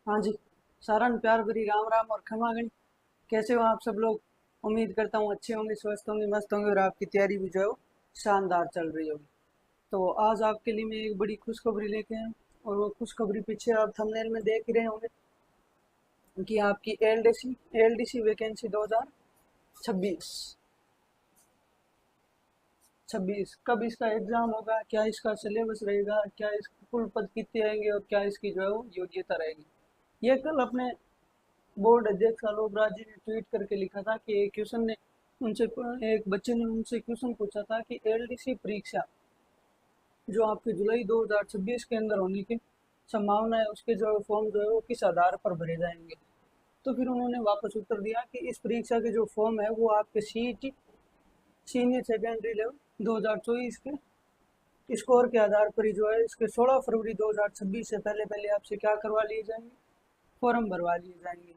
हाँ जी। सारण प्यार भरी राम राम और खमागणी। कैसे हो आप सब लोग? उम्मीद करता हूँ अच्छे होंगे, स्वस्थ होंगे, मस्त होंगे और आपकी तैयारी भी जो है वो शानदार चल रही होगी। तो आज आपके लिए मैं एक बड़ी खुशखबरी लेके आया हूँ। और वो खुशखबरी पीछे आप थंबनेल में देख ही रहे होंगे कि आपकी एलडीसी वैकेंसी 2026 26 कब इसका एग्जाम होगा, क्या इसका सिलेबस रहेगा, क्या इस कुल पद कितने आएंगे और क्या इसकी जो है वो योग्यता रहेगी। ये कल अपने बोर्ड अध्यक्ष आलोक राज जी ने ट्वीट करके लिखा था कि एक क्वेश्चन ने उनसे एक बच्चे ने उनसे क्वेश्चन पूछा था कि एलडीसी परीक्षा जो आपके जुलाई 2026 के अंदर होने की संभावना है, उसके जो फॉर्म जो है वो किस आधार पर भरे जाएंगे। तो फिर उन्होंने वापस उत्तर दिया कि इस परीक्षा के जो फॉर्म है वो आपके सीईटी सीनियर सेकेंडरी लेवल 2024 के स्कोर के आधार पर ही जो है इसके 16 फरवरी 2026 से पहले पहले आपसे क्या करवा लिए जाएंगे, फॉर्म भरवा लिए जाएंगे।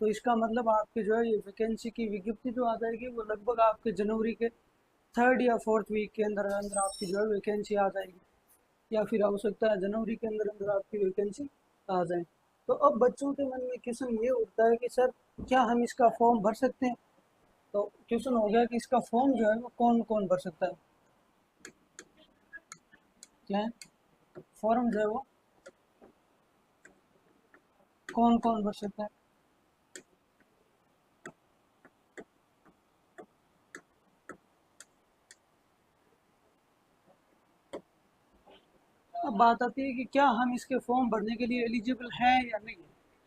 तो इसका मतलब आपके जो है ये वैकेंसी की विज्ञप्ति जो आ जाएगी वो लगभग आपके जनवरी के थर्ड या फोर्थ वीक के अंदर अंदर आपकी जो है वैकेंसी आ जाएगी, या फिर हो सकता है जनवरी के अंदर अंदर आपकी वैकेंसी आ जाए। तो अब बच्चों के मन में क्वेश्चन ये उठता है कि सर क्या हम इसका फॉर्म भर सकते हैं। तो क्वेश्चन हो गया कि इसका फॉर्म जो है वो कौन कौन भर सकता है। क्या है, फॉर्म जो है वो कौन कौन भर सकता है। अब बात आती है कि क्या हम इसके फॉर्म भरने के लिए एलिजिबल हैं या नहीं।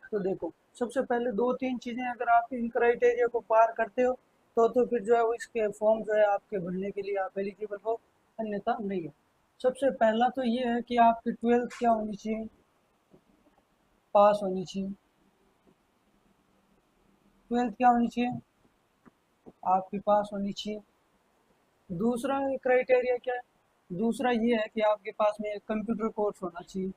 तो देखो, सबसे पहले दो तीन चीज़ें अगर आप इन क्राइटेरिया को पार करते हो तो फिर जो है वो इसके फॉर्म जो है आपके भरने के लिए आप एलिजिबल हो, अन्यथा नहीं हो। सबसे पहला तो ये है कि आपकी ट्वेल्थ क्या होनी चाहिए, पास होनी चाहिए। ट्वेल्थ क्या होनी चाहिए, आपकी पास होनी चाहिए। दूसरा क्राइटेरिया क्या है, दूसरा ये है कि आपके पास में एक कंप्यूटर कोर्स होना चाहिए।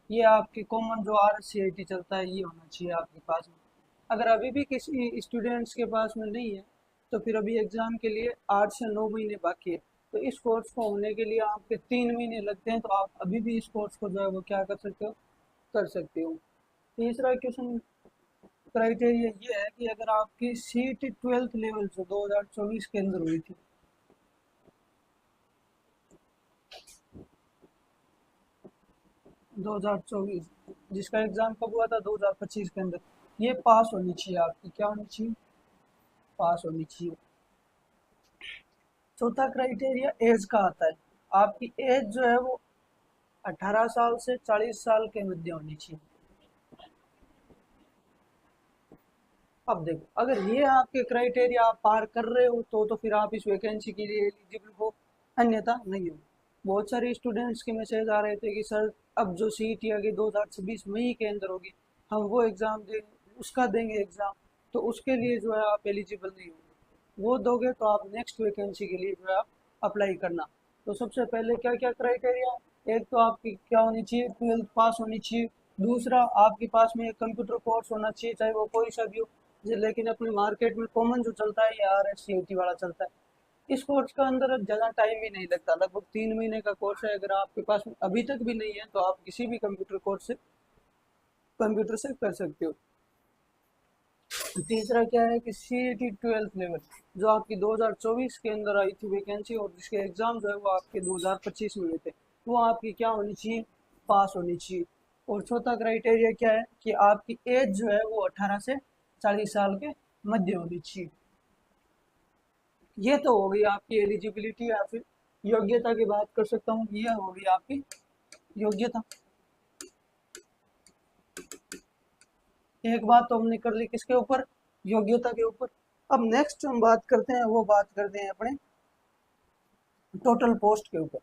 ये आपकी कॉमन जो आर सी आई टी चलता है ये होना चाहिए आपके पास में। अगर अभी भी किसी स्टूडेंट्स के पास में नहीं है तो फिर अभी एग्ज़ाम के लिए 8 से 9 महीने बाकी है। तो इस कोर्स को होने के लिए आपके 3 महीने लगते हैं, तो आप अभी भी इस कोर्स को जो है वो क्या कर सकते हो, कर सकते हो। तीसरा क्वेश्चन क्राइटेरिया ये है कि अगर आपकी सीट ट्वेल्थ लेवल से 2024 के अंदर हुई थी, 2024 जिसका एग्ज़ाम कब हुआ था, 2025 के अंदर, ये पास होनी चाहिए, आपकी क्या होनी चाहिए, पास होनी चाहिए। चौथा क्राइटेरिया एज का आता है। आपकी एज जो है वो 18 साल से 40 साल के मध्य होनी चाहिए। अब देखो, अगर ये आपके क्राइटेरिया आप पार कर रहे हो तो फिर आप इस वैकेंसी के लिए एलिजिबल हो, अन्यथा नहीं हो। बहुत सारे स्टूडेंट्स के मैसेज आ रहे थे कि सर अब जो सीट आगे 2026 मई के अंदर होगी, हम वो एग्ज़ाम देंगे, उसका देंगे एग्ज़ाम, तो उसके लिए जो है आप एलिजिबल नहीं होंगे। वो दोगे तो आप नेक्स्ट वैकेंसी के लिए जो है आप अप्लाई करना। तो सबसे पहले क्या क्या क्राइटेरिया, एक तो आपकी क्या होनी चाहिए, ट्वेल्थ पास होनी चाहिए। दूसरा, आपके पास में एक कंप्यूटर कोर्स होना चाहिए, चाहे वो कोई सा भी हो। लेकिन अपने मार्केट में कॉमन जो चलता है ये R S C I T वाला चलता है। इस कोर्स का अंदर ज़्यादा टाइम भी नहीं लगता, लगभग 3 महीने का कोर्स है। अगर आपके पास अभी तक भी नहीं है तो आप किसी भी कंप्यूटर कोर्स से कंप्यूटर से कर सकते हो। तीसरा क्या है कि सी ई टी ट्वेल्थ लेवल जो आपकी 2024 के अंदर आई थी वैकेंसी और जिसके एग्ज़ाम जो है वो आपके 2025 में हुए थे, वो आपकी क्या होनी चाहिए, पास होनी चाहिए। और चौथा क्राइटेरिया क्या है कि आपकी एज जो है वो 18 से 40 साल के मध्य होनी चाहिए। ये तो हो गई आपकी एलिजिबिलिटी या फिर योग्यता की बात कर सकता हूँ, ये हो गई आपकी योग्यता। एक बात तो हमने कर ली किसके ऊपर, योग्यता के ऊपर। अब नेक्स्ट हम बात करते हैं, वो बात करते हैं अपने टोटल पोस्ट के ऊपर।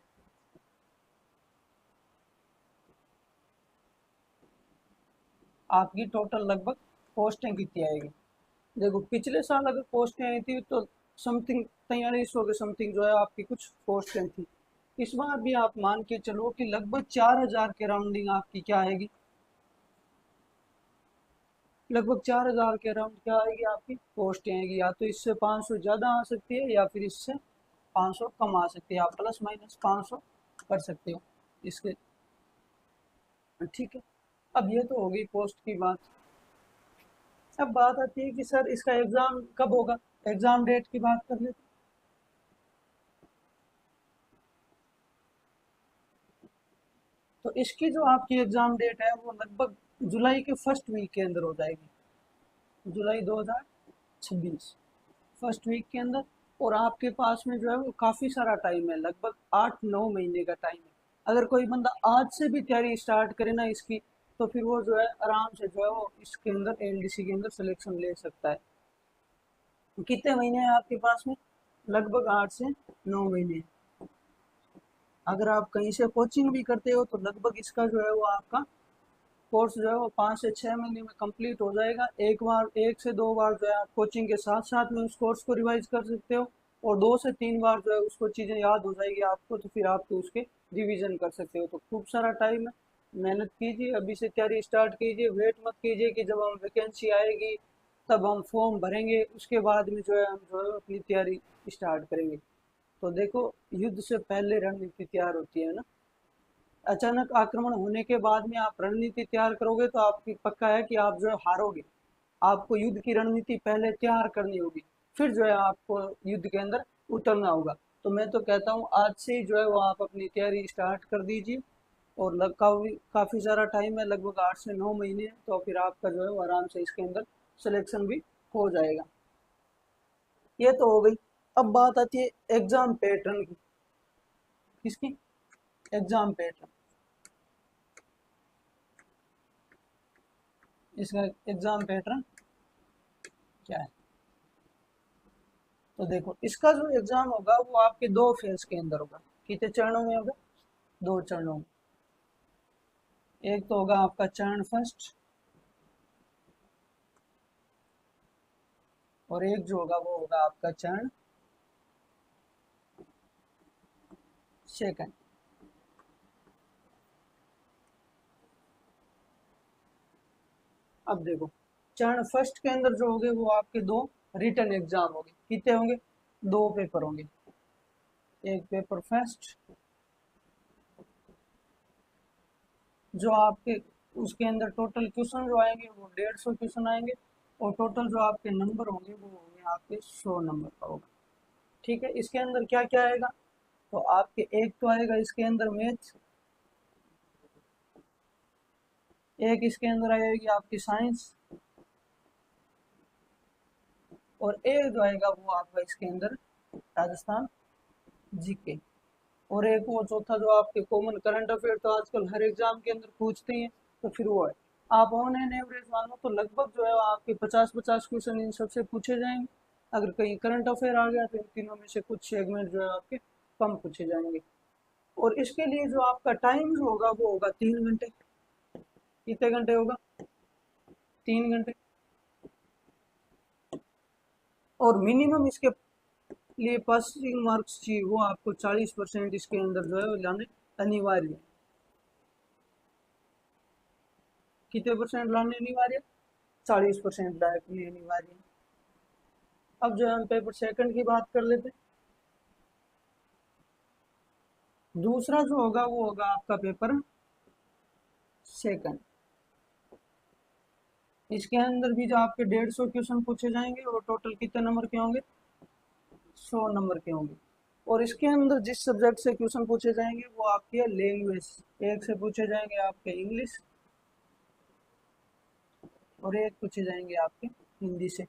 आपकी टोटल लगभग पोस्टें कितनी आएगी। देखो, पिछले साल अगर पोस्टें आई थी तो समथिंग 4300 के समथिंग जो है आपकी कुछ पोस्टें थी। इस बार भी आप मान के चलो कि लगभग 4000 के राउंडिंग आपकी क्या आएगी, लगभग 4000 के अराउंड क्या आएगी आपकी पोस्ट आएगी। या तो इससे 500 ज़्यादा आ सकती है या फिर इससे 500 कम आ सकती है, आप प्लस माइनस 500 कर सकते हो इसके। ठीक है, अब ये तो हो गई पोस्ट की बात। अब बात आती है कि सर इसका एग्ज़ाम कब होगा, एग्ज़ाम डेट की बात कर लेते हैं। तो इसकी जो आपकी एग्ज़ाम डेट है वो लगभग जुलाई के फर्स्ट वीक के अंदर हो जाएगी, जुलाई 2026 फर्स्ट वीक के अंदर। और आपके पास में जो है वो काफ़ी सारा टाइम है, लगभग 8-9 महीने का टाइम है। अगर कोई बंदा आज से भी तैयारी स्टार्ट करे ना इसकी, तो फिर वो जो है आराम से जो है वो इसके अंदर एलडीसी के अंदर सिलेक्शन ले सकता है। कितने महीने हैं आपके पास में, लगभग 8 से 9 महीने। अगर आप कहीं से कोचिंग भी करते हो तो लगभग इसका जो है वो आपका कोर्स जो है वो 5 से 6 महीने में कंप्लीट हो जाएगा। एक बार, 1 से 2 बार जो है आप कोचिंग के साथ साथ में उस कोर्स को रिवाइज कर सकते हो, और 2 से 3 बार जो है उसको चीज़ें याद हो जाएगी आपको, तो फिर आप तो उसके रिवीजन कर सकते हो। तो खूब सारा टाइम है, मेहनत कीजिए, अभी से तैयारी स्टार्ट कीजिए। वेट मत कीजिए कि जब हम वैकेंसी आएगी तब हम फॉर्म भरेंगे, उसके बाद में जो है हम जो है अपनी तैयारी स्टार्ट करेंगे। तो देखो, युद्ध से पहले रणनीति तैयार होती है ना। अचानक आक्रमण होने के बाद में आप रणनीति तैयार करोगे तो आपकी पक्का है कि आप जो है हारोगे। आपको युद्ध की रणनीति पहले तैयार करनी होगी, फिर जो है आपको युद्ध के अंदर उतरना होगा। तो मैं तो कहता हूँ आज से ही जो है वो आप अपनी तैयारी स्टार्ट कर दीजिए। और काफ़ी सारा टाइम है, लगभग 8 से 9 महीने है, तो फिर आपका जो है वो आराम से इसके अंदर सिलेक्शन भी हो जाएगा। ये तो हो गई। अब बात आती है एग्जाम पैटर्न की। किसकी? Exam pattern. इसका एग्जाम पैटर्न क्या है? तो देखो, इसका जो एग्जाम होगा वो आपके 2 फेज के अंदर होगा। कितने चरणों में होगा? 2 चरणों में। एक तो होगा आपका चरण फर्स्ट, और एक जो होगा वो होगा आपका चरण सेकंड। अब देखो, चरण फर्स्ट के अंदर जो होंगे वो आपके 2 रिटन एग्जाम होंगे। कितने होंगे? 2 पेपर होंगे। एक पेपर फर्स्ट, जो आपके उसके अंदर टोटल क्वेश्चन जो आएंगे वो 150 क्वेश्चन आएंगे, और टोटल जो आपके नंबर होंगे वो होंगे आपके 100 नंबर का होगा। ठीक है, इसके अंदर क्या क्या आएगा? तो आपके एक तो आएगा इसके अंदर मैथ, एक इसके अंदर आएगी आपकी साइंस, और एक जो आएगा वो आपका इसके अंदर राजस्थान जीके। और एक वो चौथा जो आपके कॉमन करंट अफेयर, तो आजकल हर एग्जाम के अंदर पूछते हैं, तो फिर वो है। आप ऑन एन एवरेज मानो तो लगभग जो है आपके 50-50 क्वेश्चन इन सबसे पूछे जाएंगे। अगर कहीं करंट अफेयर आ गया तो इन तीनों में से कुछ सेगमेंट जो है आपके कम पूछे जाएंगे। और इसके लिए जो आपका टाइम जो होगा वो होगा 3 घंटे। कितने घंटे होगा? 3 घंटे। और मिनिमम इसके लिए पासिंग मार्क्स चाहिए, वो आपको 40% इसके अंदर जो है वो लाने अनिवार्य है। कितने परसेंट लाने अनिवार्य? 40% लाने अनिवार्य है। अब जो है हम पेपर सेकंड की बात कर लेते हैं। दूसरा जो होगा वो होगा आपका पेपर सेकंड। इसके अंदर भी जो आपके 150 क्वेश्चन पूछे जाएंगे, और टोटल कितने नंबर के होंगे? 100 नंबर के होंगे। और इसके अंदर जिस सब्जेक्ट से क्वेश्चन पूछे जाएंगे वो आपकी है लैंग्वेज। एक से पूछे जाएंगे आपके इंग्लिश, और एक पूछे जाएंगे आपके हिंदी से।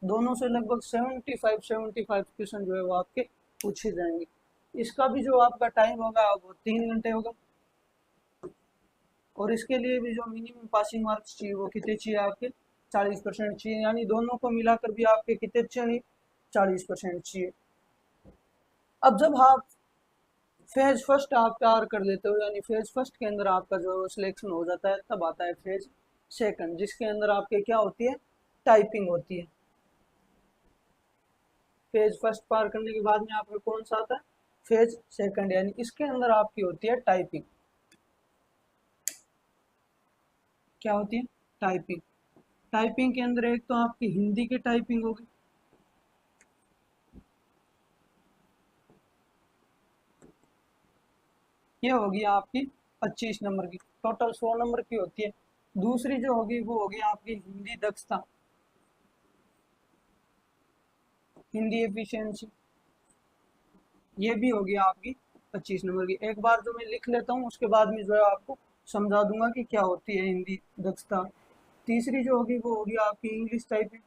दोनों से लगभग 75 क्वेश्चन जो है वो आपके पूछे जाएंगे। इसका भी जो आपका टाइम होगा वो 3 घंटे होगा। और इसके लिए भी जो मिनिमम पासिंग मार्क्स चाहिए वो कितने चाहिए आपके? 40% चाहिए, यानी दोनों को मिलाकर भी आपके कितने चाहिए? 40% चाहिए। अब जब आप फेज फर्स्ट आप पार कर लेते हो, यानी फेज फर्स्ट के अंदर आपका जो सिलेक्शन हो जाता है, तब आता है फेज सेकंड, जिसके अंदर आपके क्या होती है? टाइपिंग होती है। फेज फर्स्ट पार करने के बाद में आपका कौन सा आता है? फेज सेकंड, यानी इसके अंदर आपकी होती है टाइपिंग। क्या होती है? टाइपिंग। टाइपिंग के अंदर एक तो आपकी हिंदी की टाइपिंग होगी, ये होगी आपकी 25 नंबर की, टोटल 100 नंबर की होती है। दूसरी जो होगी वो होगी आपकी हिंदी दक्षता, हिंदी एफिशिएंसी, ये भी होगी आपकी 25 नंबर की। एक बार जो मैं लिख लेता हूँ उसके बाद में जो है आपको समझा दूंगा कि क्या होती है हिंदी दक्षता। तीसरी जो होगी वो होगी आपकी इंग्लिश टाइपिंग,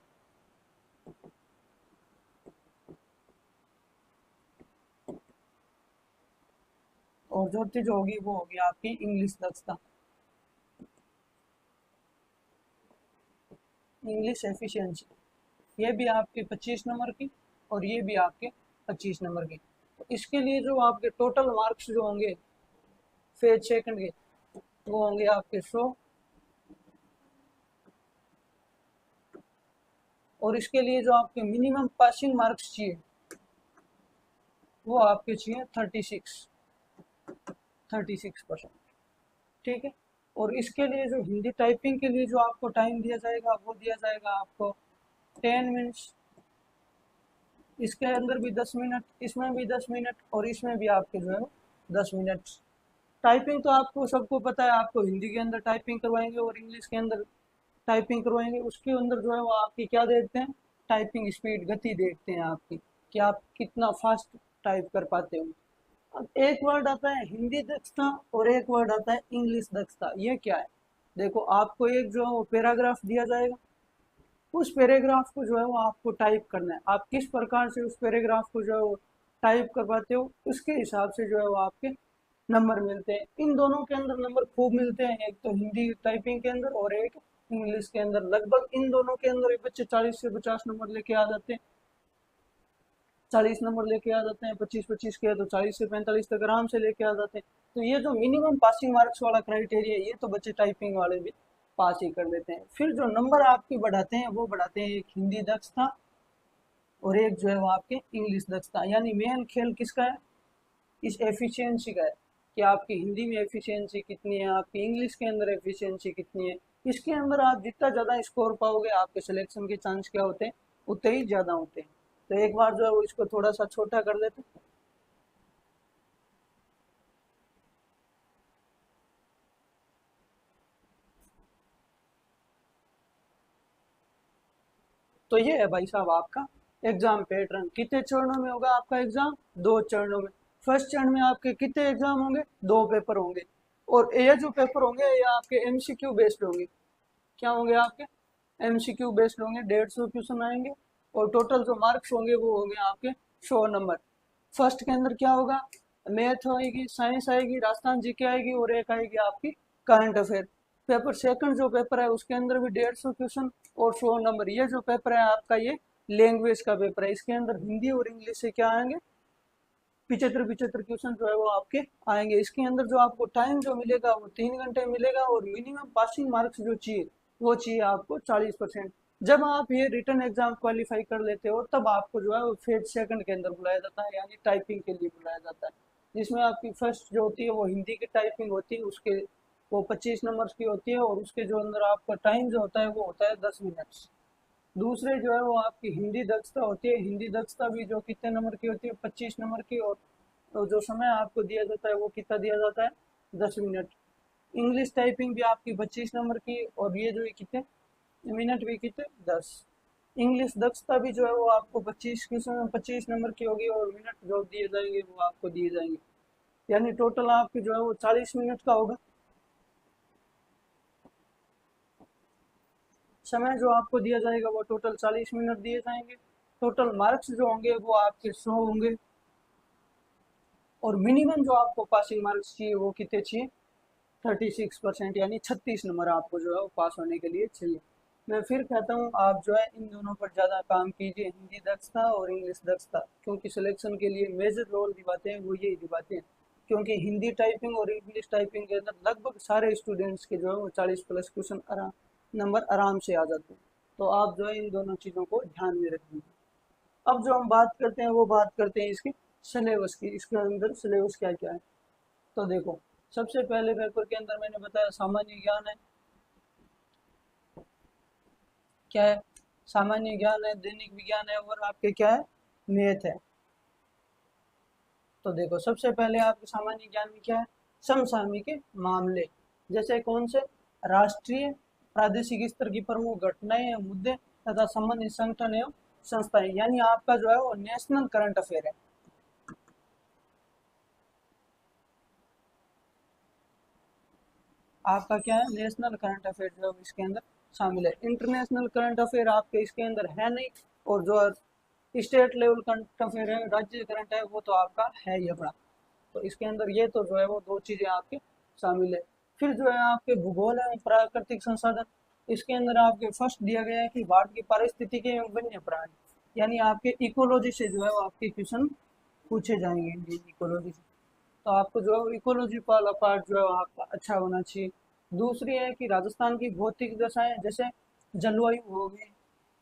और चौथी जो होगी वो होगी आपकी इंग्लिश दक्षता, इंग्लिश एफिशिएंसी। ये भी आपके 25 नंबर की और ये भी आपके 25 नंबर की। तो इसके लिए जो आपके टोटल मार्क्स जो होंगे फेज सेकंड के, वो होंगे आपके 100, और इसके लिए जो आपके मिनिमम पासिंग मार्क्स चाहिए वो आपके चाहिए 36%। ठीक है। और इसके लिए जो हिंदी टाइपिंग के लिए जो आपको टाइम दिया जाएगा वो दिया जाएगा आपको 10 मिनट्स, इसके अंदर भी 10 मिनट, इसमें भी 10 मिनट, और इसमें भी आपके जो है 10 मिनट। टाइपिंग तो आपको सबको पता है, आपको हिंदी के अंदर टाइपिंग करवाएंगे और इंग्लिश के अंदर टाइपिंग करवाएंगे। उसके अंदर जो है वो आपकी क्या देखते हैं, टाइपिंग स्पीड, गति देखते हैं आपकी, कि आप कितना फास्ट टाइप कर पाते हो। अब एक वर्ड आता है हिंदी दक्षता और एक वर्ड आता है इंग्लिश दक्षता। ये क्या है, देखो आपको एक जो है वो पैराग्राफ दिया जाएगा, उस पैराग्राफ को जो है वो आपको टाइप करना है। आप किस प्रकार से उस पैराग्राफ को जो है वो टाइप कर पाते हो उसके हिसाब से जो है वो आपके नंबर मिलते हैं। इन दोनों के अंदर नंबर खूब मिलते हैं, एक तो हिंदी टाइपिंग के अंदर और एक इंग्लिश के अंदर। लगभग इन दोनों के अंदर बच्चे 40 से 50 नंबर लेके आ जाते हैं, 40 नंबर लेके आ जाते हैं। 25-25 के तो 40 से 45 तक आराम से लेके आ जाते हैं। तो ये जो मिनिमम पासिंग मार्क्स वाला क्राइटेरिया है, ये तो बच्चे टाइपिंग वाले भी पास ही कर लेते हैं। फिर जो नंबर आपके बढ़ाते हैं वो बढ़ाते हैं एक हिंदी दक्षता और एक जो है वो आपके इंग्लिश दक्षता। यानी मेन खेल किसका है, इस एफिशिएंसी का है, कि आपकी हिंदी में एफिशिएंसी कितनी है, आपकी इंग्लिश के अंदर एफिशिएंसी कितनी है। इसके अंदर आप जितना ज़्यादा स्कोर पाओगे आपके सिलेक्शन के चांस क्या होते हैं, उतने ही ज़्यादा होते हैं। तो एक बार जो है वो इसको थोड़ा सा छोटा कर देते हैं। तो ये है भाई साहब आपका एग्जाम पैटर्न। कितने चरणों में होगा आपका एग्जाम, 2 चरणों में। फर्स्ट चरण में आपके कितने एग्जाम होंगे, 2 पेपर होंगे, और ये जो पेपर होंगे ये आपके एमसीक्यू बेस्ड होंगे। क्या होंगे आपके, एमसीक्यू बेस्ड होंगे, 150 क्वेश्चन आएंगे, और टोटल जो मार्क्स होंगे वो होंगे आपके 100 नंबर। फर्स्ट के अंदर क्या होगा, मैथ आएगी, साइंस आएगी, राजस्थान जीके आएगी, और एक आएगी आपकी करंट अफेयर। पेपर सेकंड जो पेपर है उसके अंदर भी 150 क्वेश्चन और 100 नंबर। ये जो पेपर है आपका ये लैंग्वेज का पेपर है, इसके अंदर हिंदी और इंग्लिश से क्या आएंगे, 75-75 क्वेश्चन जो है वो आपके आएंगे। इसके अंदर जो आपको टाइम जो मिलेगा वो 3 घंटे मिलेगा, और मिनिमम पासिंग मार्क्स जो चाहिए वो चाहिए आपको 40%। जब आप ये रिटर्न एग्जाम क्वालिफाई कर लेते हो तब आपको जो है वो फेज सेकंड के अंदर बुलाया जाता है, यानी टाइपिंग के लिए बुलाया जाता है, जिसमें आपकी फर्स्ट जो होती है वो हिंदी की टाइपिंग होती है, उसके वो 25 नंबर की होती है, और उसके जो अंदर आपका टाइम जो होता है वो होता है 10 मिनट। दूसरे जो है वो आपकी हिंदी दक्षता होती है, हिंदी दक्षता भी जो कितने नंबर की होती है, 25 नंबर की, और तो जो समय आपको दिया जाता है वो कितना दिया जाता है, 10 मिनट। इंग्लिश टाइपिंग भी आपकी 25 नंबर की, और ये जो है कितने मिनट भी कितने, 10। इंग्लिश दक्षता भी जो है वो आपको 25 नंबर की होगी, और मिनट जो दिए जाएंगे वो आपको दिए जाएंगे, यानी टोटल आपके जो है वो 40 मिनट का होगा। समय जो आपको दिया जाएगा वो टोटल 40 मिनट दिए जाएंगे। टोटल मार्क्स जो होंगे वो आपके 100 होंगे, और मिनिमम जो आपको पासिंग मार्क्स चाहिए वो कितने चाहिए, 36%, यानी 36 नंबर आपको जो है वो पास होने के लिए चाहिए। मैं फिर कहता हूँ आप जो है इन दोनों पर ज़्यादा काम कीजिए, हिंदी दक्षता और इंग्लिश दक्षता, क्योंकि सिलेक्शन के लिए मेजर रोल निभाते हैं वो यही निभाते हैं। क्योंकि हिंदी टाइपिंग और इंग्लिश टाइपिंग के अंदर लगभग सारे स्टूडेंट्स के जो है वो 40+ क्वेश्चन आराम नंबर आराम से आ जाते हैं। तो आप जो है इन दोनों चीज़ों को ध्यान में रखेंगे। अब जो हम बात करते हैं वो बात करते हैं इसकी सिलेबस की, इसके अंदर सिलेबस क्या क्या है। तो देखो, सबसे पहले पेपर के अंदर मैंने बताया सामान्य ज्ञान है, क्या है, सामान्य ज्ञान है, दैनिक विज्ञान है, और आपके क्या है, मैथ है। तो देखो सबसे पहले आपके सामान्य ज्ञान में क्या है, समसामयिक मामले, जैसे कौन से, राष्ट्रीय प्रादेशिक स्तर की प्रमुख घटनाएं या मुद्दे तथा संबंधित संगठन एवं संस्थाएं, यानी आपका जो है वो नेशनल करंट अफेयर है। आपका क्या है, नेशनल करंट अफेयर जो है इसके अंदर शामिल है। इंटरनेशनल करंट अफेयर आपके इसके अंदर है नहीं, और जो स्टेट लेवल करंट अफेयर है, राज्य करंट है, वो तो आपका है ही अपना। तो इसके अंदर ये तो जो है वो दो चीजें आपके शामिल है। फिर जो है आपके भूगोल एवं प्राकृतिक संसाधन, इसके अंदर आपके फर्स्ट दिया गया है कि भारत की पारिस्थितिकी एवं वन्य प्राणी, यानी आपके इकोलॉजी से जो है वो आपके क्वेश्चन पूछे जाएंगे, इंडियन इकोलॉजी से। तो आपको जो है इकोलॉजी वाला पार्ट जो है आपका अच्छा होना चाहिए। दूसरी है कि राजस्थान की भौतिक दशाएं, जैसे जलवायु हो गई,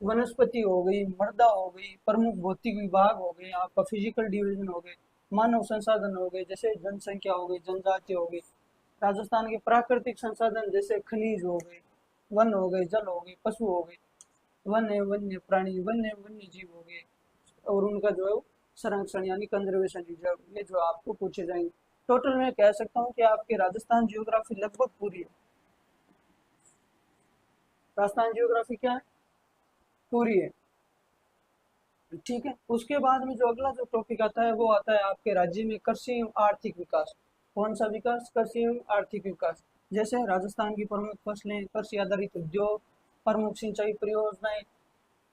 वनस्पति हो गई, मृदा हो गई, प्रमुख भौतिक विभाग हो गए, आपका फिजिकल डिवीजन हो गए, मानव संसाधन हो गए, जैसे जनसंख्या हो गई, जनजाति हो गई, राजस्थान के प्राकृतिक संसाधन जैसे खनिज हो गए, वन हो गए, जल हो गए, पशु हो गए, वन्य वन्य प्राणी, वन्य जीव हो गए, और उनका जो है संरक्षण यानी कंजर्वेशन रिजर्व, ये जो आपको पूछे जाएंगे। टोटल मैं कह सकता हूँ कि आपके राजस्थान जियोग्राफी लगभग पूरी है। राजस्थान जियोग्राफी क्या है, पूरी है। ठीक है, उसके बाद में जो अगला जो टॉपिक आता है वो आता है आपके राज्य में कृषि एवं आर्थिक विकास। कौन सा विकास, कृषि एवं आर्थिक विकास। जैसे राजस्थान की प्रमुख फसलें, कृषि आधारित उद्योग, प्रमुख सिंचाई परियोजनाएं,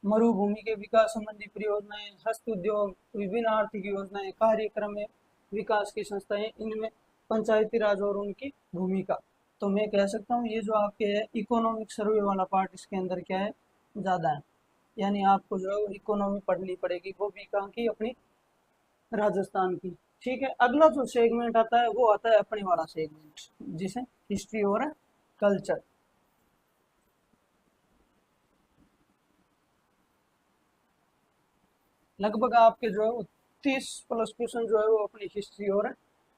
मरुभूमि के विकास संबंधी परियोजनाएं, हस्त उद्योग, विभिन्न आर्थिक योजनाएं, कार्यक्रम में विकास की संस्थाएं, इनमें पंचायती राज और उनकी भूमिका। तो मैं कह सकता हूँ ये जो आपके है इकोनॉमिक सर्वे वाला पार्ट, इसके अंदर क्या है, ज़्यादा है। यानी आपको जो है इकोनॉमी पढ़नी पड़ेगी, वो भी कहाँ की, अपनी राजस्थान की। ठीक है, अगला जो सेगमेंट आता है वो आता है अपने वाला सेगमेंट, जिसे हिस्ट्री और कल्चर। लगभग आपके जो है 30+ क्वेश्चन जो है वो अपनी हिस्ट्री और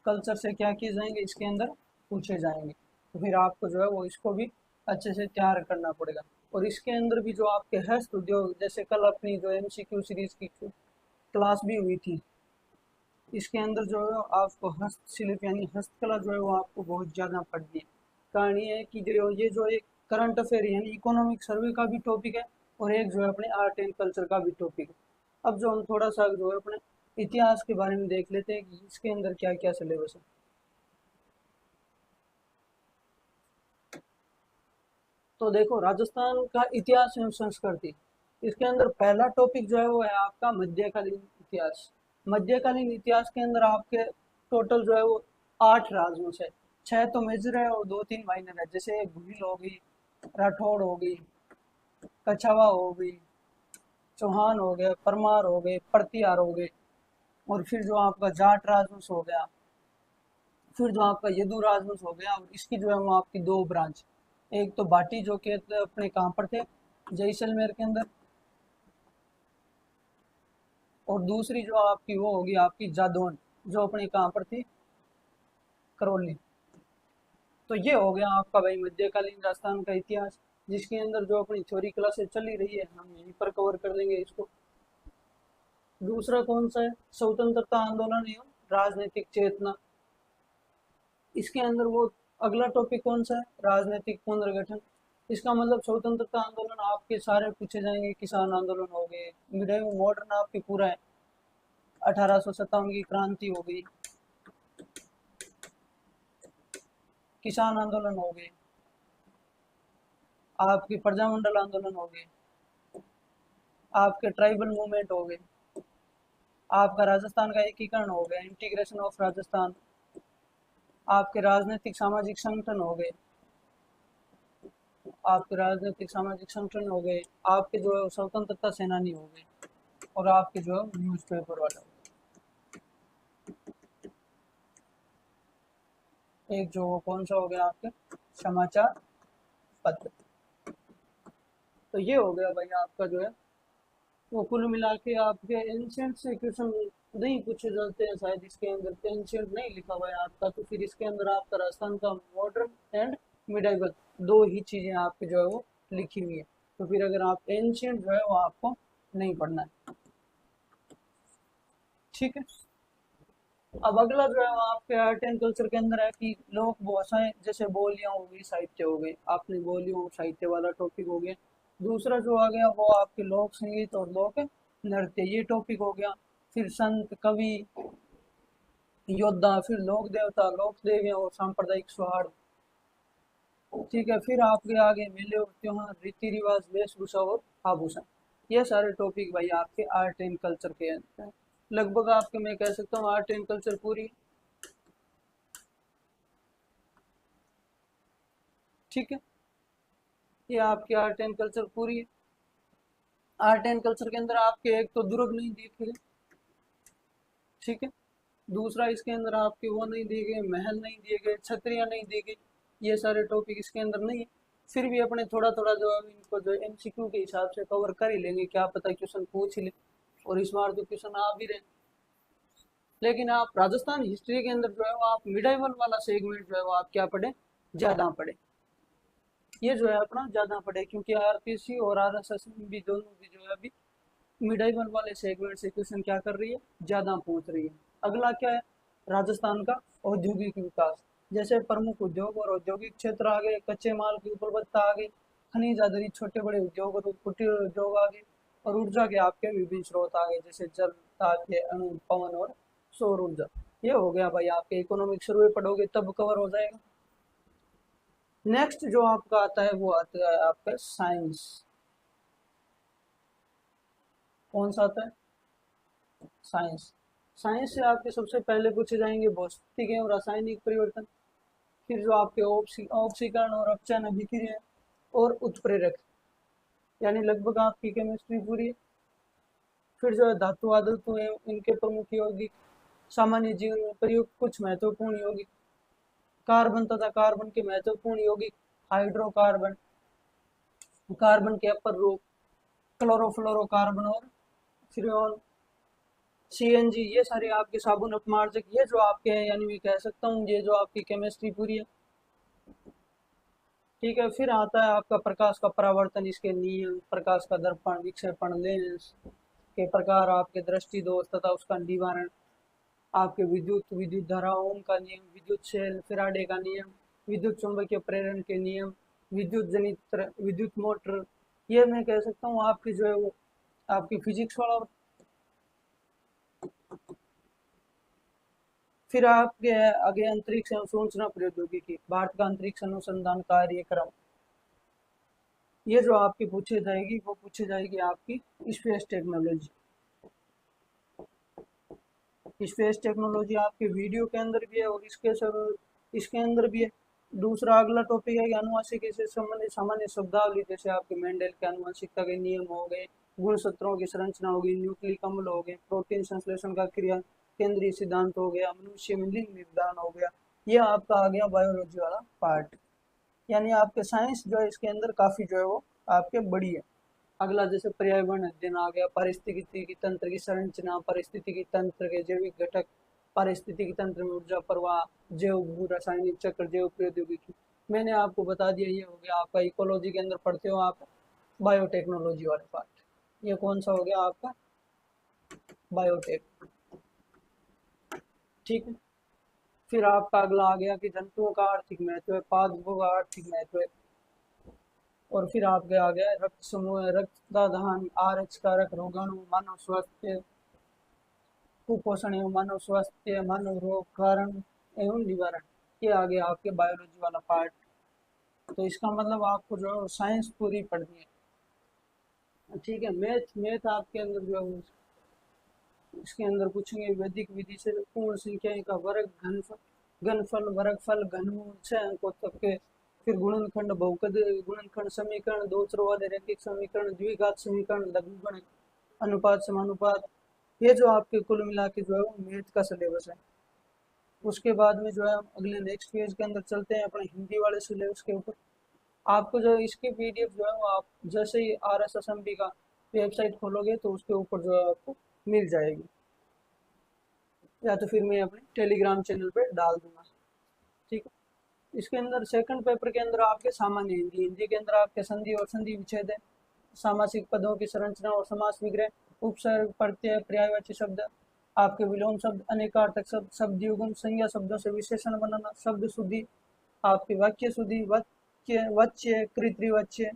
कल्चर से क्या किए जाएंगे, इसके अंदर पूछे जाएंगे। तो फिर आपको जो है वो इसको भी अच्छे से तैयार करना पड़ेगा। और इसके अंदर भी जो आपके हस्त उद्योग, जैसे कल अपनी जो MCQ सीरीज की क्लास भी हुई थी, इसके अंदर जो है आपको हस्तशिल्प यानी हस्तकला जो है वो आपको बहुत ज़्यादा पढ़नी है। कारण ये है कि जो एक करंट अफेयर यानी इकोनॉमिक सर्वे का भी टॉपिक है, और एक जो है अपने आर्ट एंड कल्चर का भी टॉपिक है। अब जो हम थोड़ा सा जो है अपने इतिहास के बारे में देख लेते हैं कि इसके अंदर क्या क्या सिलेबस है। तो देखो, राजस्थान का इतिहास एवं संस्कृति, इसके अंदर पहला टॉपिक जो है वो है आपका मध्यकालीन इतिहास। मध्यकालीन इतिहास के अंदर आपके टोटल जो है वो 8 राजवंश है। 6 तो मेजर है और 2-3 माइनर है, जैसे भील हो गई, राठौड़ हो गई, कछावा हो गई, चौहान हो गया, परमार हो गए, प्रतिहार हो गए, और फिर जो आपका जाट राजवंश हो गया, फिर जो आपका यदु राजवंश हो गया, और इसकी जो है वो आपकी 2 ब्रांच, एक तो बाटी जो के अपने कहाँ पर थे, जैसलमेर के अंदर, और दूसरी जो आपकी वो होगी आपकी जादौन, जो अपने कहाँ पर थी, करौली। तो ये हो गया आपका भाई मध्यकालीन राजस्थान का इतिहास, जिसके अंदर जो अपनी थ्योरी क्लासेस चली रही है हम यहीं पर कवर कर देंगे इसको। दूसरा कौन सा है, स्वतंत्रता आंदोलन एवं राजनीतिक चेतना। इसके अंदर वो अगला टॉपिक कौन सा है, राजनीतिक पुनर्गठन। इसका मतलब स्वतंत्रता आंदोलन आपके सारे पूछे जाएंगे, किसान आंदोलन हो गए, मिडिल मॉडर्न आपकी पूरा है, 1857 की क्रांति हो गई, किसान आंदोलन हो गए, आपके प्रजामंडल आंदोलन हो गए, आपके ट्राइबल मूवमेंट हो गए, आपका राजस्थान का एकीकरण हो गया, इंटीग्रेशन ऑफ राजस्थान, आपके राजनीतिक सामाजिक संगठन हो गए, आपके राजनीतिक सामाजिक संगठन हो गए, आपके जो है स्वतंत्रता सेनानी हो गए, और आपके जो है न्यूज़पेपर वाला, एक जो वो कौन सा हो गया आपके समाचार पत्र। तो ये हो गया भाई आपका जो है वो कुल मिला के आपके एंशियंट से क्वेश्चन नहीं पूछे जाते हैं शायद, इसके अंदर एंशियंट नहीं लिखा हुआ है आपका, तो फिर इसके अंदर आपका राजस्थान का मॉडर्न एंड मिडाइवल दो ही चीजें आपके जो है वो लिखी हुई है। तो फिर अगर आप एंशियंट जो है वो आपको नहीं पढ़ना है। ठीक है, अब अगला जो है वो आपके आर्ट एंड कल्चर के अंदर है कि लोक भाषाएं, जैसे बोलियां हो गई, साहित्य हो गई, आपने बोलियों और साहित्य वाला टॉपिक हो गया। दूसरा जो आ गया वो आपके लोक संगीत और लोक नृत्य, ये टॉपिक हो गया। फिर संत कवि योद्धा, फिर लोक देवता लोक देवियां और सांप्रदायिक सौहार्द। ठीक है, फिर आपके आगे मेले और त्योहार, रीति रिवाज, वेशभूषा और आभूषण। ये सारे टॉपिक भाई आपके आर्ट एंड कल्चर के हैं। लगभग आपके मैं कह सकता हूँ आर्ट एंड कल्चर पूरी। ठीक है, ये आपकी आर्ट एंड कल्चर पूरी है। आर्ट एंड कल्चर के अंदर आपके एक तो दुर्ग नहीं दिखे गए, ठीक है। दूसरा इसके अंदर आपके वो नहीं दिए गए, महल नहीं दिए गए, छतरियाँ नहीं दी गई, ये सारे टॉपिक इसके अंदर नहीं है। फिर भी अपने थोड़ा थोड़ा जो है इनको जो एमसीक्यू के हिसाब से कवर कर ही लेंगे, क्या पता क्वेश्चन पूछ ही ले, और इस बार तो क्वेश्चन आ भी रहे। लेकिन आप राजस्थान हिस्ट्री के अंदर जो है वो आप मिडाइवल वाला सेगमेंट जो है वो आप क्या पढ़े, ज़्यादा पढ़े। ये जो है अपना ज़्यादा पढ़े, क्योंकि आरपीसी और आरएसएस भी दोनों भी जो है अभी मिडाइवल वाले सेगमेंट से क्वेश्चन क्या कर रही है, ज़्यादा पूछ रही है। अगला क्या है, राजस्थान का औद्योगिक विकास। जैसे प्रमुख उद्योग और औद्योगिक क्षेत्र आ गए, कच्चे माल की उपलब्धता आ गई, खनिज आधारित छोटे बड़े उद्योग और कुटीर उद्योग आ गए, और ऊर्जा के आपके विभिन्न स्रोत आ गए, जैसे जल, ताप, अणु, पवन और सौर ऊर्जा। ये हो गया भाई आपके इकोनॉमिक सर्वे पढ़ोगे तब कवर हो जाएगा। नेक्स्ट जो आपका आता है वो आता है आपका साइंस। कौन सा आता है, साइंस। साइंस से आपके सबसे पहले पूछे जाएंगे भौतिक एवं रासायनिक परिवर्तन, फिर जो आपके ऑक्सीकरण और अपचयन अभिक्रिया और उत्प्रेरक, यानी लगभग आपकी केमिस्ट्री पूरी है। फिर जो है धातु आधातु एवं इनके प्रमुख यौगिक, सामान्य जीवन में प्रयुक्त कुछ महत्वपूर्ण यौगिक, कार्बन तथा कार्बन के महत्वपूर्ण यौगिक, हाइड्रोकार्बन, कार्बन के अपर रूप, क्लोरोफ्लोरोकार्बन और फ्रियोन, सीएनजी, ये सारे आपके साबुन अपमार्जक, ये जो आपके हैं, यानी मैं कह सकता हूँ ये जो आपकी केमिस्ट्री पूरी है। ठीक है, फिर आता है आपका प्रकाश का परावर्तन, इसके नियम, प्रकाश का दर्पण, विक्षेपण, लेंस के प्रकार, आपके दृष्टि दोष तथा उसका निवारण, आपके विद्युत विद्युत धारा ओम का नियम, विद्युत शेल फिराडे का नियम, विद्युत चुंबकीय प्रेरण के नियम, विद्युत जनित विद्युत मोटर, ये मैं कह सकता हूँ आपकी जो है वो आपकी फिजिक्स वाला। फिर आपके आगे अंतरिक्ष एवं सूचना प्रौद्योगिकी, भारत का अंतरिक्ष अनुसंधान कार्यक्रम, ये जो आपकी पूछी जाएगी वो पूछी जाएगी आपकी स्पेस टेक्नोलॉजी। स्पेस टेक्नोलॉजी आपके वीडियो के अंदर भी है और इसके अंदर भी है। दूसरा अगला टॉपिक है कि आनुवंशिकी से संबंधित सामान्य शब्दावली, जैसे आपके मेंडल के आनुवंशिकता के नियम हो गए, गुणसूत्रों की संरचना हो गई, न्यूक्लिक अम्ल हो गए, प्रोटीन संश्लेषण का क्रिया केंद्रीय सिद्धांत हो गया, मनुष्य में लिंग निर्धारण हो गया। ये आपका आ गया बायोलॉजी वाला पार्ट। यानी आपके साइंस जो है इसके अंदर काफी जो है वो आपके बड़ी है। अगला जैसे पर्यावरण अध्ययन आ गया, पारिस्थितिकी तंत्र की संरचना, पारिस्थितिकी तंत्र के जैविक घटक, पारिस्थितिकी तंत्र में ऊर्जा प्रवाह, जैव भू रासायनिक चक्र, जैव प्रौद्योगिकी। मैंने आपको बता दिया, ये हो गया आपका इकोलॉजी के अंदर पढ़ते हो आप बायोटेक्नोलॉजी वाले पार्ट। ये कौन सा हो गया आपका, बायोटेक। ठीक है, फिर आपका अगला आ गया कि जंतुओं का आर्थिक महत्व है, पादपों का आर्थिक महत्व है, और फिर आपके आ गया रक्त समूह, रक्तदान, आरएच कारक, रोगाणु, मानव स्वास्थ्य, कुपोषण एवं मानव स्वास्थ्य, मानव रोग कारण एवं निवारण। ये आ गया आपके बायोलॉजी वाला पार्ट। तो इसका मतलब आपको जो है साइंस पूरी पढ़नी है। ठीक है, मैथ मैथ आपके अंदर जो है इसके अंदर पूछेंगे वैदिक विधि से पूर्ण संख्याएं का वर्ग, घनफल, वर्गफल, घनमूल, 6 अंकों तक के। फिर गुणनखंड, बहुपद गुणनखंड समीकरण, दो चरवाले रैखिक समीकरण, द्विघात समीकरण, लघुगणक, अनुपात, समानुपात। ये जो आपके कुल मिला के जो है वो मैथ का सिलेबस है। उसके बाद में जो है अगले नेक्स्ट पेज के अंदर चलते हैं अपने हिंदी वाले सिलेबस के ऊपर। आपको जो इसकी पीडीएफ जो है वो आप जैसे ही RSSMB का वेबसाइट खोलोगे तो उसके ऊपर जो है आपको मिल जाएगी, या तो फिर मैं अपने टेलीग्राम चैनल पे डाल दूंगा। ठीक है, इसके अंदर सेकंड पेपर के अंदर आपके सामान्य हिंदी, हिंदी के अंदर आपके संधि और संधि विच्छेद है, सामासिक पदों की संरचना और समास विग्रह, उपसर्ग, प्रत्यय, पर्यायवाची शब्द, आपके विलोम शब्द, अनेकार्थक शब्द, शब्द युग्म, संज्ञा शब्दों से विशेषण बनाना, शब्द शुद्धि, आपकी वाक्य शुद्धि, वाक्य वाच्य, कृतवाच्य,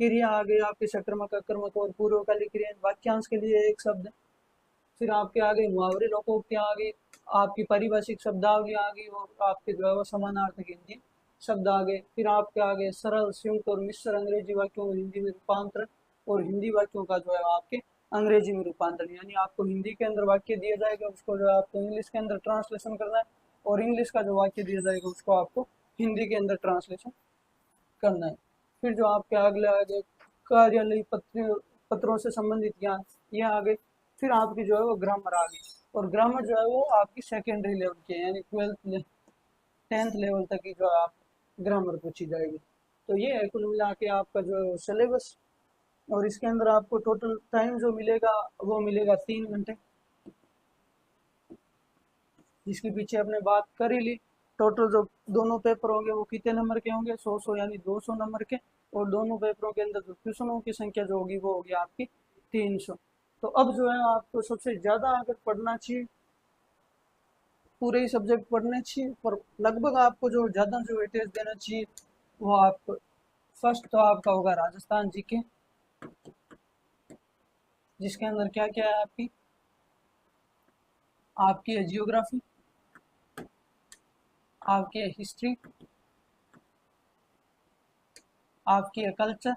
क्रिया आ गई आपके सकर्मक, अकर्मक और पूर्वकालिक क्रिया, वाक्यांश के लिए एक शब्द। फिर आपके आगे मुहावरे, लोकोक्तियाँ आ गई, आपकी पारिभाषिक शब्दावली आ गई और आपके जो है वो समानार्थक हिंदी शब्द आ गए। फिर आपके आगे सरल, संयुक्त और मिश्र अंग्रेजी वाक्यों में हिंदी में रूपांतरण और हिंदी वाक्यों का जो है आपके अंग्रेजी में रूपांतरण, यानी आपको हिंदी के अंदर वाक्य दिया जाएगा, उसको जो है आपको इंग्लिश के अंदर ट्रांसलेशन करना है और इंग्लिश का जो वाक्य दिया जाएगा उसको आपको हिंदी के अंदर ट्रांसलेशन करना है। फिर जो आपके अगले आगे कार्यालय पत्रों से संबंधित ज्ञान, ये आ गए। फिर आपकी जो है वो ग्रामर आ गई और ग्रामर जो है वो आपकी सेकेंडरी लेवल की है, यानी 10th लेवल तक की जो है आप ग्रामर पूछी जाएगी। तो ये है कुल मिला के आपका जो सिलेबस। और इसके अंदर आपको टोटल टाइम जो मिलेगा वो मिलेगा 3 घंटे, जिसके पीछे आपने बात कर ही ली। टोटल जो दोनों पेपर होंगे वो कितने नंबर के होंगे, 100 यानी 200 नंबर के, और दोनों पेपरों के अंदर जो क्वेश्चनों की संख्या जो होगी वो होगी आपकी 300। तो अब जो है आपको सबसे ज़्यादा अगर पढ़ना चाहिए, पूरे ही सब्जेक्ट पढ़ने चाहिए, पर लगभग आपको जो ज़्यादा जो वेटेज देना चाहिए वो आप फर्स्ट तो आपका होगा राजस्थान जीके, जिसके अंदर क्या क्या है आपकी है जियोग्राफी, आपकी है हिस्ट्री, आपकी है कल्चर,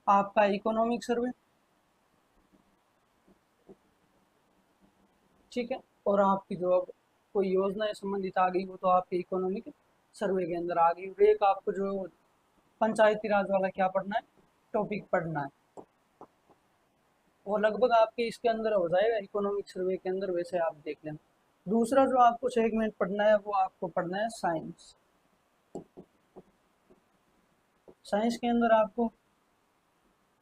आपका इकोनॉमिक सर्वे, ठीक है, और आपकी जो अब कोई योजनाएं संबंधित आ गई वो तो आपके इकोनॉमिक सर्वे के अंदर आ गई। और एक आपको जो पंचायती राज वाला क्या पढ़ना है, टॉपिक पढ़ना है, वो लगभग आपके इसके अंदर हो जाएगा इकोनॉमिक सर्वे के अंदर, वैसे आप देख लेना। दूसरा जो आपको सेगमेंट पढ़ना है वो आपको पढ़ना है साइंस। साइंस के अंदर आपको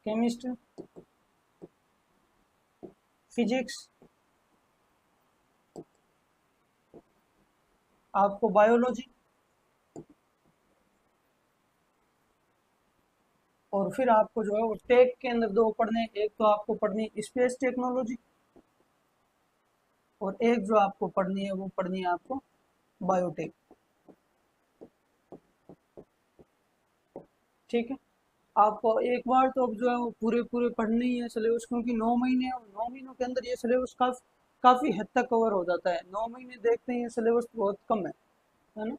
केमिस्ट्री, फिजिक्स, आपको बायोलॉजी, और फिर आपको जो है वो टेक के अंदर दो पढ़ने, एक तो आपको पढ़नी स्पेस टेक्नोलॉजी और एक जो आपको पढ़नी है वो पढ़नी है आपको बायोटेक, ठीक है। आपको एक बार तो अब जो है वो पूरे पूरे पढ़ने ही है सिलेबस, क्योंकि 9 महीने हैं और 9 महीनों के अंदर ये सिलेबस काफ़ी हद तक कवर हो जाता है। 9 महीने देखते हैं ये सिलेबस बहुत कम है ना।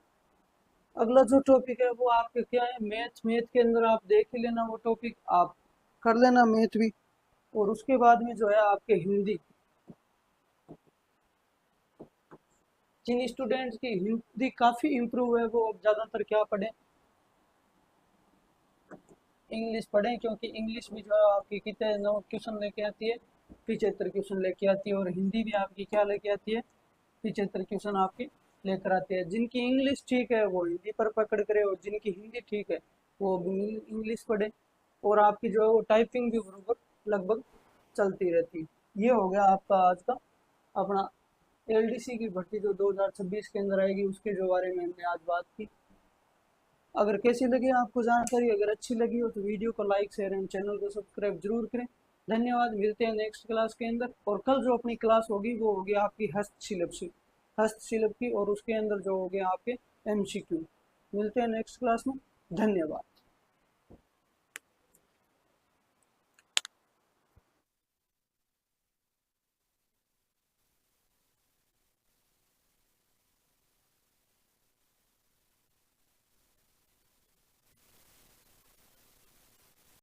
अगला जो टॉपिक है वो आपके क्या है, मैथ। मैथ के अंदर आप देख ही लेना, वो टॉपिक आप कर लेना मैथ भी। और उसके बाद में जो है आपके हिंदी, जिन स्टूडेंट्स की हिंदी काफ़ी इम्प्रूव है वो अब ज़्यादातर क्या पढ़ें, इंग्लिश पढ़ें, क्योंकि इंग्लिश भी जो है आपकी कितने 9 क्वेश्चन लेके आती है, 75 क्वेश्चन लेके आती है, और हिंदी भी आपकी क्या लेके आती है, 75 क्वेश्चन आपकी लेकर आती है। जिनकी इंग्लिश ठीक है वो हिंदी पर पकड़ करे, और जिनकी हिंदी ठीक है वो इंग्लिश पढ़े, और आपकी जो है वो टाइपिंग भी बराबर लगभग चलती रहती है। ये हो गया आपका आज का अपना एलडीसी की भर्ती जो 2026 के अंदर आएगी उसके जो बारे में हमने आज बात की। अगर कैसी लगी आपको जानकारी, अगर अच्छी लगी हो तो वीडियो को लाइक शेयर एंड चैनल को सब्सक्राइब जरूर करें। धन्यवाद, मिलते हैं नेक्स्ट क्लास के अंदर। और कल जो अपनी क्लास होगी वो होगी आपकी हस्तशिल्प की, और उसके अंदर जो होगी आपके एमसीक्यू। मिलते हैं नेक्स्ट क्लास में, धन्यवाद।